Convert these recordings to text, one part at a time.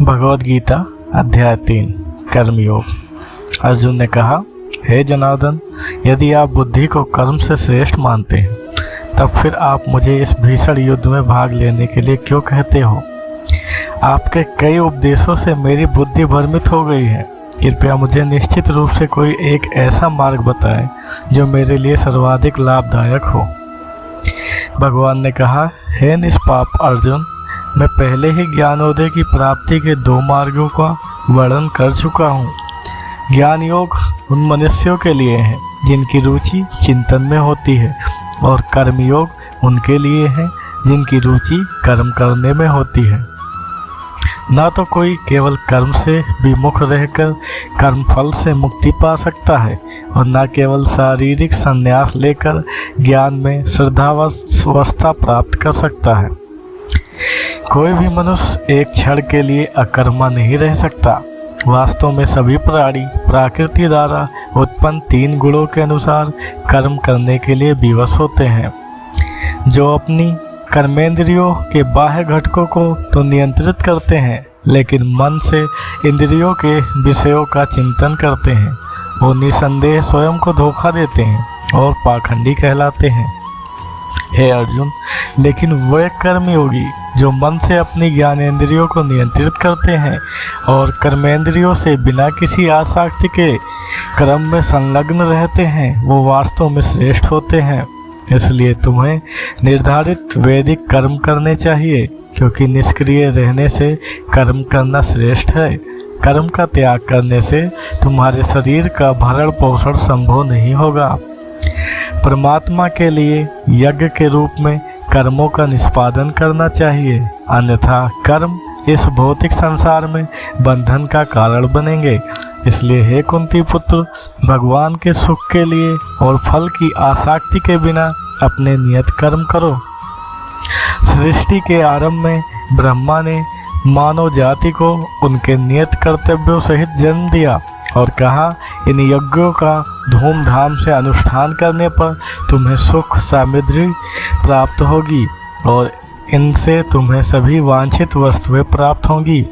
भगवद गीता अध्याय 3 कर्मयोग। अर्जुन ने कहा, हे जनार्दन, यदि आप बुद्धि को कर्म से श्रेष्ठ मानते हैं तब फिर आप मुझे इस भीषण युद्ध में भाग लेने के लिए क्यों कहते हो? आपके कई उपदेशों से मेरी बुद्धि भ्रमित हो गई है। कृपया मुझे निश्चित रूप से कोई एक ऐसा मार्ग बताएं जो मेरे लिए सर्वाधिक लाभदायक हो। भगवान ने कहा, हे निष्पाप अर्जुन, मैं पहले ही ज्ञानोदय की प्राप्ति के 2 मार्गों का वर्णन कर चुका हूँ। ज्ञान योग उन मनुष्यों के लिए है जिनकी रुचि चिंतन में होती है, और कर्मयोग उनके लिए है जिनकी रुचि कर्म करने में होती है। ना तो कोई केवल कर्म से विमुख रहकर कर्मफल से मुक्ति पा सकता है, और न केवल शारीरिक संन्यास लेकर ज्ञान में श्रद्धावस्था प्राप्त कर सकता है। कोई भी मनुष्य एक क्षण के लिए अकर्मा नहीं रह सकता। वास्तव में सभी प्राणी प्रकृति द्वारा उत्पन्न 3 गुणों के अनुसार कर्म करने के लिए विवश होते हैं, जो अपनी कर्मेंद्रियों के बाह्य घटकों को तो नियंत्रित करते हैं, लेकिन मन से इंद्रियों के विषयों का चिंतन करते हैं। वो निसंदेह स्वयं को धोखा देते हैं और पाखंडी कहलाते हैं। हे अर्जुन, लेकिन वे कर्मयोगी जो मन से अपनी ज्ञानेंद्रियों को नियंत्रित करते हैं और कर्मेंद्रियों से बिना किसी आसक्ति के कर्म में संलग्न रहते हैं, वो वास्तव में श्रेष्ठ होते हैं। इसलिए तुम्हें निर्धारित वैदिक कर्म करने चाहिए, क्योंकि निष्क्रिय रहने से कर्म करना श्रेष्ठ है। कर्म का त्याग करने से तुम्हारे शरीर का भरण पोषण संभव नहीं होगा। परमात्मा के लिए यज्ञ के रूप में कर्मों का निष्पादन करना चाहिए, अन्यथा कर्म इस भौतिक संसार में बंधन का कारण बनेंगे। इसलिए हे कुंती पुत्र, भगवान के सुख के लिए और फल की आसक्ति के बिना अपने नियत कर्म करो। सृष्टि के आरंभ में ब्रह्मा ने मानव जाति को उनके नियत कर्तव्यों सहित जन्म दिया और कहा, इन यज्ञों का धूमधाम से अनुष्ठान करने पर तुम्हें सुख समृद्धि प्राप्त होगी और इनसे तुम्हें सभी वांछित वस्तुएं प्राप्त होंगी।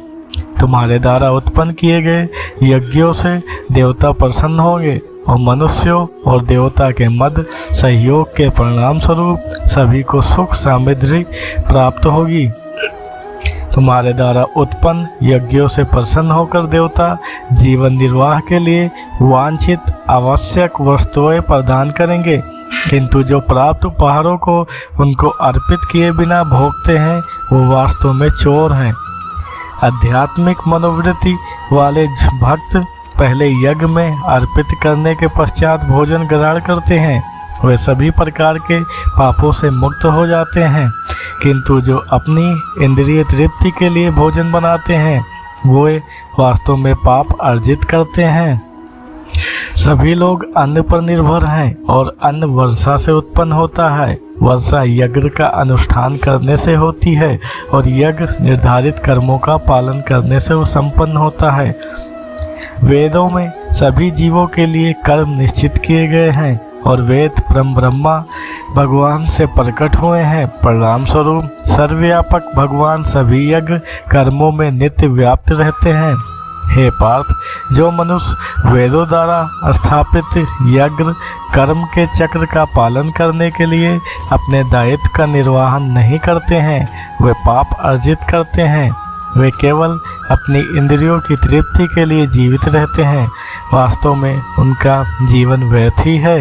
तुम्हारे द्वारा उत्पन्न किए गए यज्ञों से देवता प्रसन्न होंगे और मनुष्यों और देवता के मध्य सहयोग के परिणाम स्वरूप सभी को सुख समृद्धि प्राप्त होगी। तुम्हारे द्वारा उत्पन्न यज्ञों से प्रसन्न होकर देवता जीवन निर्वाह के लिए वांछित आवश्यक वस्तुएं प्रदान करेंगे, किंतु जो प्राप्त उपहारों को उनको अर्पित किए बिना भोगते हैं, वो वास्तव में चोर हैं। आध्यात्मिक मनोवृत्ति वाले भक्त पहले यज्ञ में अर्पित करने के पश्चात भोजन ग्रहण करते हैं। वे सभी प्रकार के पापों से मुक्त हो जाते हैं, किंतु जो अपनी इंद्रिय तृप्ति के लिए भोजन बनाते हैं, वे वास्तव में पाप अर्जित करते हैं। सभी लोग अन्न पर निर्भर हैं और अन्न वर्षा से उत्पन्न होता है। वर्षा यज्ञ का अनुष्ठान करने से होती है और यज्ञ निर्धारित कर्मों का पालन करने से वो संपन्न होता है। वेदों में सभी जीवों के लिए कर्म निश्चित किए गए हैं और वेद ब्रह्मा भगवान से प्रकट हुए हैं। परिणाम स्वरूप सर्वव्यापक भगवान सभी यज्ञ कर्मों में नित्य व्याप्त रहते हैं। हे पार्थ, जो मनुष्य वेदों द्वारा स्थापित यज्ञ कर्म के चक्र का पालन करने के लिए अपने दायित्व का निर्वहन नहीं करते हैं, वे पाप अर्जित करते हैं। वे केवल अपनी इंद्रियों की तृप्ति के लिए जीवित रहते हैं। वास्तव में उनका जीवन व्यर्थ ही है।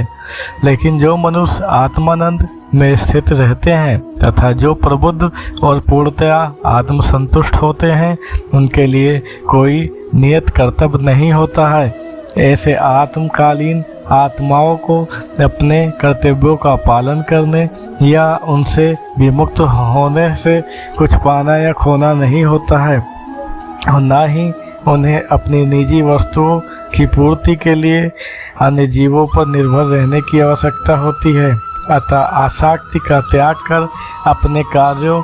लेकिन जो मनुष्य आत्मानंद में स्थित रहते हैं तथा जो प्रबुद्ध और पूर्णतया आत्मसंतुष्ट होते हैं, उनके लिए कोई नियत कर्तव्य नहीं होता है। ऐसे आत्मकालीन आत्माओं को अपने कर्तव्यों का पालन करने या उनसे विमुक्त होने से कुछ पाना या खोना नहीं होता है, और न ही उन्हें अपनी निजी वस्तुओं की पूर्ति के लिए अन्य जीवों पर निर्भर रहने की आवश्यकता होती है। अतः आसक्ति का त्याग कर अपने कार्यों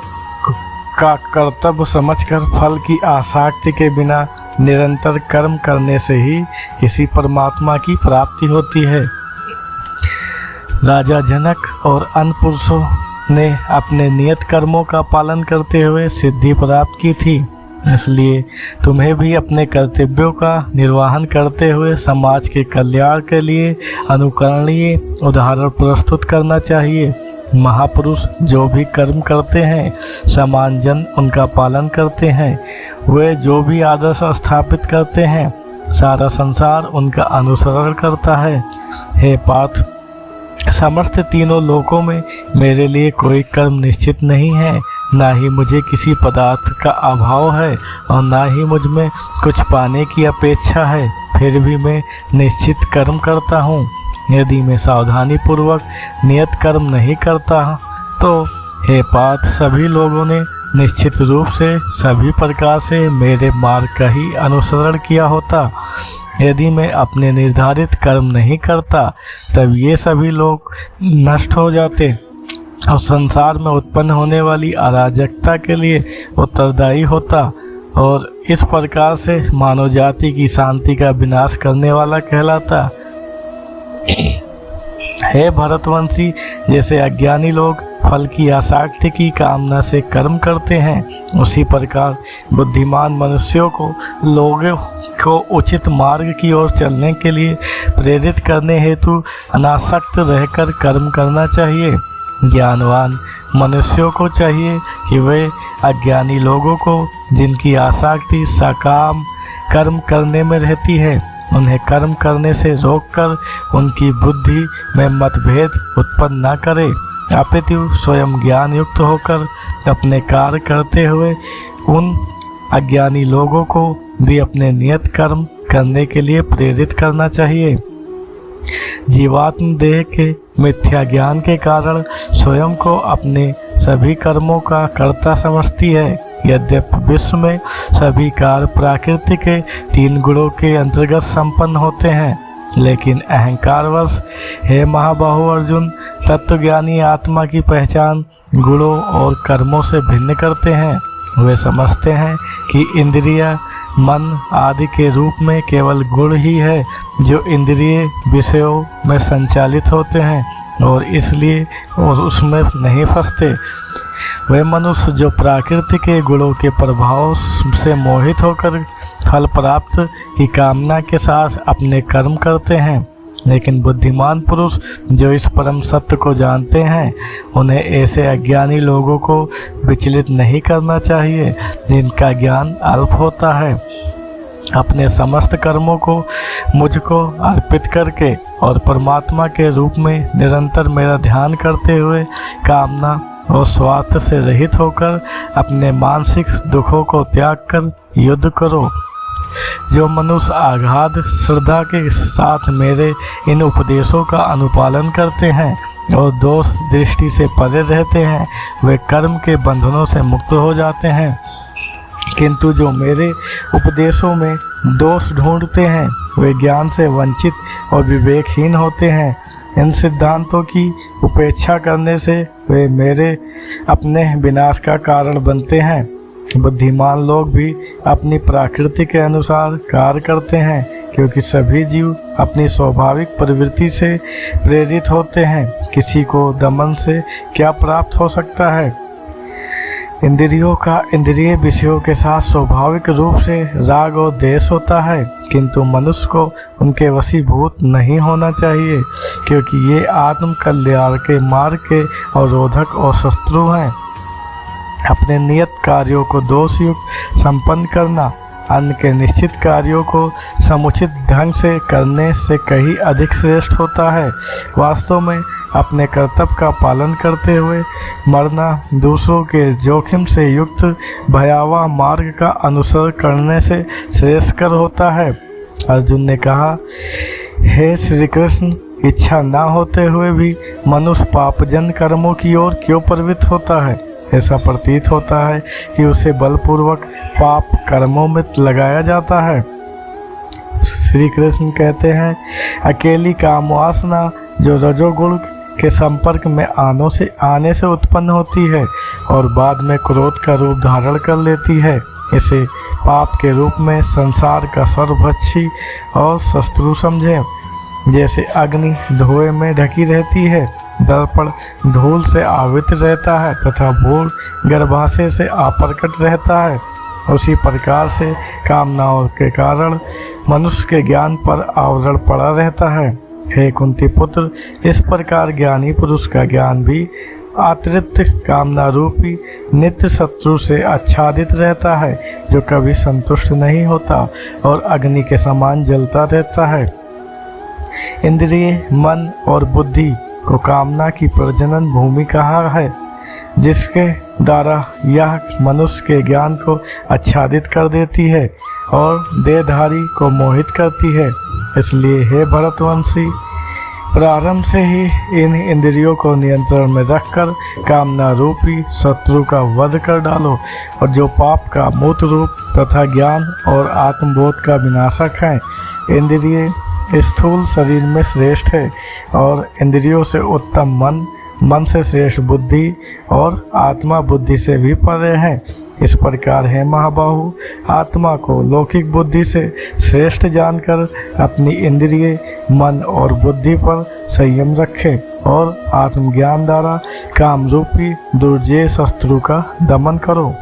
का कर्तव्य समझकर फल की आसक्ति के बिना निरंतर कर्म करने से ही इसी परमात्मा की प्राप्ति होती है। राजा जनक और अन्य पुरुषों ने अपने नियत कर्मों का पालन करते हुए सिद्धि प्राप्त की थी। इसलिए तुम्हें भी अपने कर्तव्यों का निर्वहन करते हुए समाज के कल्याण के लिए अनुकरणीय उदाहरण प्रस्तुत करना चाहिए। महापुरुष जो भी कर्म करते हैं, समान जन उनका पालन करते हैं। वे जो भी आदर्श स्थापित करते हैं, सारा संसार उनका अनुसरण करता है। हे पार्थ, समस्त तीनों लोकों में मेरे लिए कोई कर्म निश्चित नहीं है। ना ही मुझे किसी पदार्थ का अभाव है और ना ही मुझ में कुछ पाने की अपेक्षा है। फिर भी मैं निश्चित कर्म करता हूँ। यदि मैं सावधानी पूर्वक नियत कर्म नहीं करता तो हे पार्थ, सभी लोगों ने निश्चित रूप से सभी प्रकार से मेरे मार्ग का ही अनुसरण किया होता। यदि मैं अपने निर्धारित कर्म नहीं करता तब ये सभी लोग नष्ट हो जाते और संसार में उत्पन्न होने वाली अराजकता के लिए उत्तरदायी होता और इस प्रकार से मानव जाति की शांति का विनाश करने वाला कहलाता। हे भरतवंशी, जैसे अज्ञानी लोग फल की आसक्ति की कामना से कर्म करते हैं, उसी प्रकार बुद्धिमान मनुष्यों को लोगों को उचित मार्ग की ओर चलने के लिए प्रेरित करने हेतु अनासक्त रहकर कर्म करना चाहिए। ज्ञानवान मनुष्यों को चाहिए कि वे अज्ञानी लोगों को, जिनकी आसक्ति सकाम कर्म करने में रहती है, उन्हें कर्म करने से रोककर उनकी बुद्धि में मतभेद उत्पन्न न करे, अपितु स्वयं ज्ञान युक्त होकर अपने कार्य करते हुए उन अज्ञानी लोगों को भी अपने नियत कर्म करने के लिए प्रेरित करना चाहिए। जीवात्म देह के मिथ्या ज्ञान के कारण स्वयं को अपने सभी कर्मों का कर्ता समझती है। यद्यपि विश्व में सभी कार्य प्रकृति के 3 गुणों के अंतर्गत संपन्न होते हैं, लेकिन अहंकारवश हे महाबाहु अर्जुन, तत्वज्ञानी आत्मा की पहचान गुणों और कर्मों से भिन्न करते हैं। वे समझते हैं कि इंद्रिय, मन आदि के रूप में केवल गुण ही है जो इंद्रिय विषयों में संचालित होते हैं और इसलिए उसमें नहीं फंसते। वे मनुष्य जो प्रकृति के गुणों के प्रभाव से मोहित होकर फल प्राप्त की कामना के साथ अपने कर्म करते हैं, लेकिन बुद्धिमान पुरुष जो इस परम सत्य को जानते हैं, उन्हें ऐसे अज्ञानी लोगों को विचलित नहीं करना चाहिए जिनका ज्ञान अल्प होता है। अपने समस्त कर्मों को मुझको अर्पित करके और परमात्मा के रूप में निरंतर मेरा ध्यान करते हुए कामना और स्वार्थ से रहित होकर अपने मानसिक दुखों को त्याग कर युद्ध करो। जो मनुष्य आगाध श्रद्धा के साथ मेरे इन उपदेशों का अनुपालन करते हैं और दोष दृष्टि से परे रहते हैं, वे कर्म के बंधनों से मुक्त हो जाते हैं। किंतु जो मेरे उपदेशों में दोष ढूंढते हैं, वे ज्ञान से वंचित और विवेकहीन होते हैं। इन सिद्धांतों की उपेक्षा करने से वे मेरे अपने विनाश का कारण बनते हैं। बुद्धिमान लोग भी अपनी प्रकृति के अनुसार कार्य करते हैं, क्योंकि सभी जीव अपनी स्वाभाविक प्रवृत्ति से प्रेरित होते हैं। किसी को दमन से क्या प्राप्त हो सकता है? इंद्रियों का इंद्रिय विषयों के साथ स्वाभाविक रूप से राग और द्वेष होता है, किंतु मनुष्य को उनके वशीभूत नहीं होना चाहिए, क्योंकि ये आत्म कल्याण के मार्ग के अवरोधक और शत्रु हैं। अपने नियत कार्यों को दोषयुक्त संपन्न करना अन्य के निश्चित कार्यों को समुचित ढंग से करने से कहीं अधिक श्रेष्ठ होता है। वास्तव में अपने कर्तव्य का पालन करते हुए मरना दूसरों के जोखिम से युक्त भयावह मार्ग का अनुसरण करने से श्रेष्ठकर होता है। अर्जुन ने कहा, हे श्री कृष्ण, इच्छा न होते हुए भी मनुष्य पापजन कर्मों की ओर क्यों प्रवृत्त होता है? ऐसा प्रतीत होता है कि उसे बलपूर्वक पाप कर्मों में लगाया जाता है। श्री कृष्ण कहते हैं, अकेली काम वासना जो रजोगुण के संपर्क में आने से उत्पन्न होती है और बाद में क्रोध का रूप धारण कर लेती है, इसे पाप के रूप में संसार का सर्वभक्षी और शत्रु समझें। जैसे अग्नि धुएं में ढकी रहती है, दर्पण धूल से आवृत रहता है तथा भ्रूण गर्भाशय से अप्रकट रहता है। उसी प्रकार से कामनाओं के कारण मनुष्य के ज्ञान पर आवरण पड़ा रहता है। हे कुंती पुत्र, इस प्रकार ज्ञानी पुरुष का ज्ञान भी अतिरिक्त कामना रूपी नित्य शत्रु से आच्छादित रहता है, जो कभी संतुष्ट नहीं होता और अग्नि के समान जलता रहता है। इंद्रिय, मन और बुद्धि को कामना की प्रजनन भूमि कहा है, जिसके द्वारा यह मनुष्य के ज्ञान को आच्छादित कर देती है और देहधारी को मोहित करती है। इसलिए हे भरतवंशी, प्रारंभ से ही इन इंद्रियों को नियंत्रण में रखकर कामना रूपी शत्रु का वध कर डालो, और जो पाप का मूत रूप तथा ज्ञान और आत्मबोध का विनाशक है। इंद्रिय स्थूल शरीर में श्रेष्ठ है और इंद्रियों से उत्तम मन, मन से श्रेष्ठ बुद्धि और आत्मा बुद्धि से भी परे है। इस प्रकार है महाबाहु, आत्मा को लौकिक बुद्धि से श्रेष्ठ जानकर अपनी इंद्रिय, मन और बुद्धि पर संयम रखे और आत्मज्ञान द्वारा काम रूपी दुर्जय शत्रु का दमन करो।